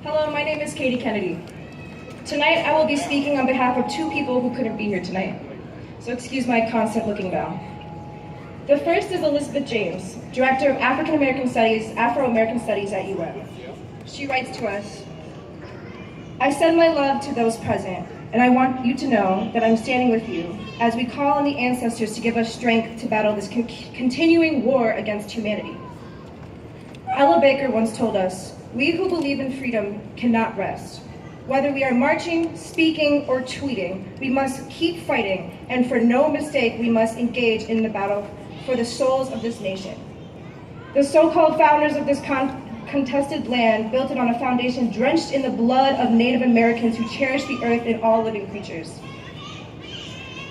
Hello, my name is Katie Kennedy. Tonight I will be speaking on behalf of two people who couldn't be here tonight, so excuse my constant looking down. The first is Elizabeth James, Director of Afro-American Studies at UM. She writes to us, "I send my love to those present, and I want you to know that I'm standing with you as we call on the ancestors to give us strength to battle this continuing war against humanity. Ella Baker once told us, we who believe in freedom cannot rest. Whether we are marching, speaking, or tweeting, we must keep fighting, and for no mistake, we must engage in the battle for the souls of this nation. The so-called founders of this contested land built it on a foundation drenched in the blood of Native Americans who cherish the earth and all living creatures.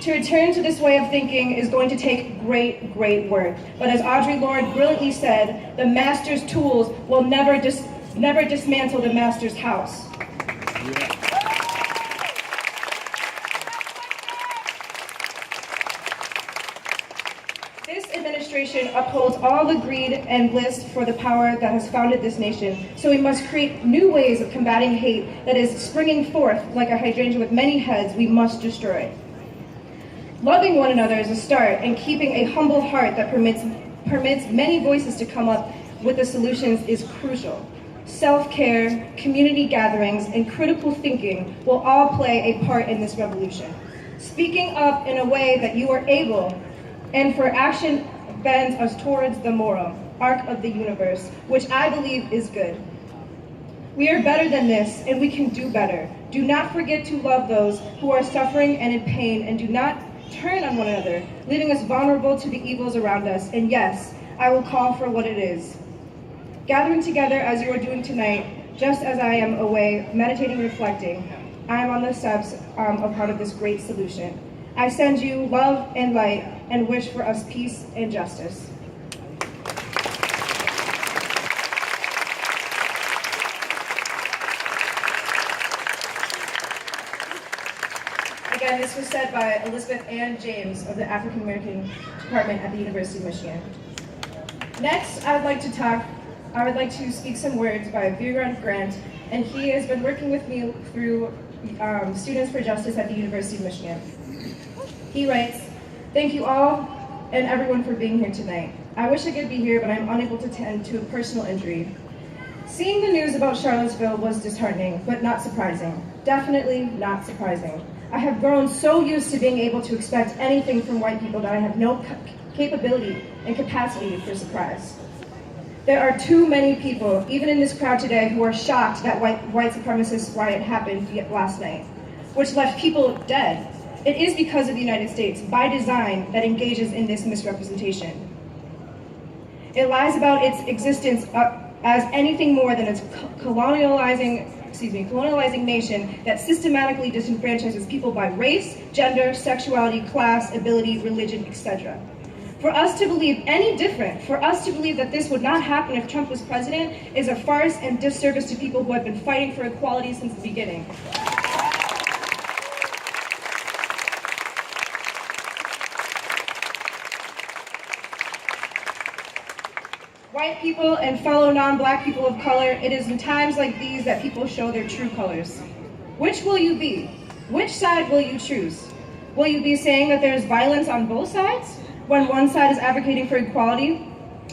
To return to this way of thinking is going to take great, great work. But as Audre Lorde brilliantly said, the master's tools will never dismantle the master's house." Yeah. This administration upholds all the greed and list for the power that has founded this nation. So we must create new ways of combating hate that is springing forth like a hydrangea with many heads we must destroy. Loving one another is a start, and keeping a humble heart that permits many voices to come up with the solutions is crucial. Self-care, community gatherings, and critical thinking will all play a part in this revolution. Speaking up in a way that you are able, and for action bends us towards the moral arc of the universe, which I believe is good. We are better than this, and we can do better. Do not forget to love those who are suffering and in pain, and do not turn on one another, leaving us vulnerable to the evils around us. And yes, I will call for what it is. Gathering together as you are doing tonight, just as I am away, meditating and reflecting, I am on the steps of part of this great solution. I send you love and light and wish for us peace and justice. Again, this was said by Elizabeth Ann James of the African American Department at the University of Michigan. Next, I would like to speak some words by Virant Grant, and he has been working with me through Students for Justice at the University of Michigan. He writes, "Thank you all and everyone for being here tonight. I wish I could be here, but I'm unable to tend to a personal injury. Seeing the news about Charlottesville was disheartening, but not surprising. Definitely not surprising. I have grown so used to being able to expect anything from white people that I have no capability and capacity for surprise. There are too many people, even in this crowd today, who are shocked that white supremacist riot happened last night, which left people dead. It is because of the United States, by design, that engages in this misrepresentation. It lies about its existence as anything more than its colonializing nation that systematically disenfranchises people by race, gender, sexuality, class, ability, religion, etc. For us to believe any different, for us to believe that this would not happen if Trump was president, is a farce and disservice to people who have been fighting for equality since the beginning. White people and fellow non-black people of color, it is in times like these that people show their true colors. Which will you be? Which side will you choose? Will you be saying that there is violence on both sides, when one side is advocating for equality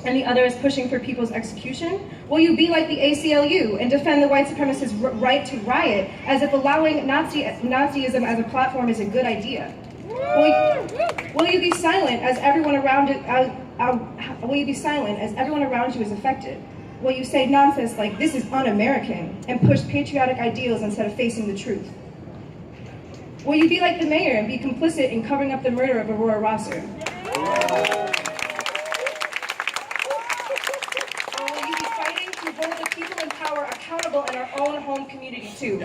and the other is pushing for people's execution? Will you be like the ACLU and defend the white supremacists' right to riot as if allowing Nazism as a platform is a good idea? Will you be silent as everyone around you is affected? Will you say nonsense like "this is un-American" and push patriotic ideals instead of facing the truth? Will you be like the mayor and be complicit in covering up the murder of Aurora Rosser? Or will you be fighting to hold the people in power accountable in our own home community too?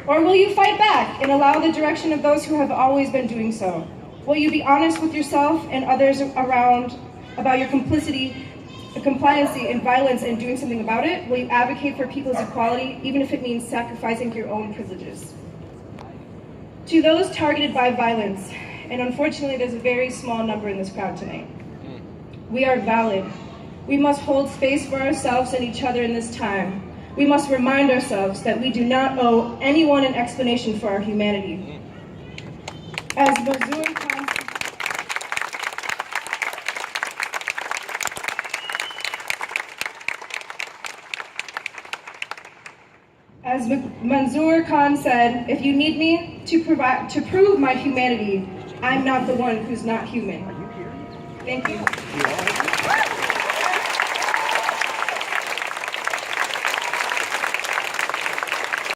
Or will you fight back and allow the direction of those who have always been doing so? Will you be honest with yourself and others around about your compliancy and violence and doing something about it? Will you advocate for people's equality, even if it means sacrificing your own privileges? To those targeted by violence, and unfortunately there's a very small number in this crowd tonight, we are valid. We must hold space for ourselves and each other in this time. we must remind ourselves that we do not owe anyone an explanation for our humanity. As Mansour Khan said, if you need me to prove my humanity, I'm not the one who's not human. Thank you.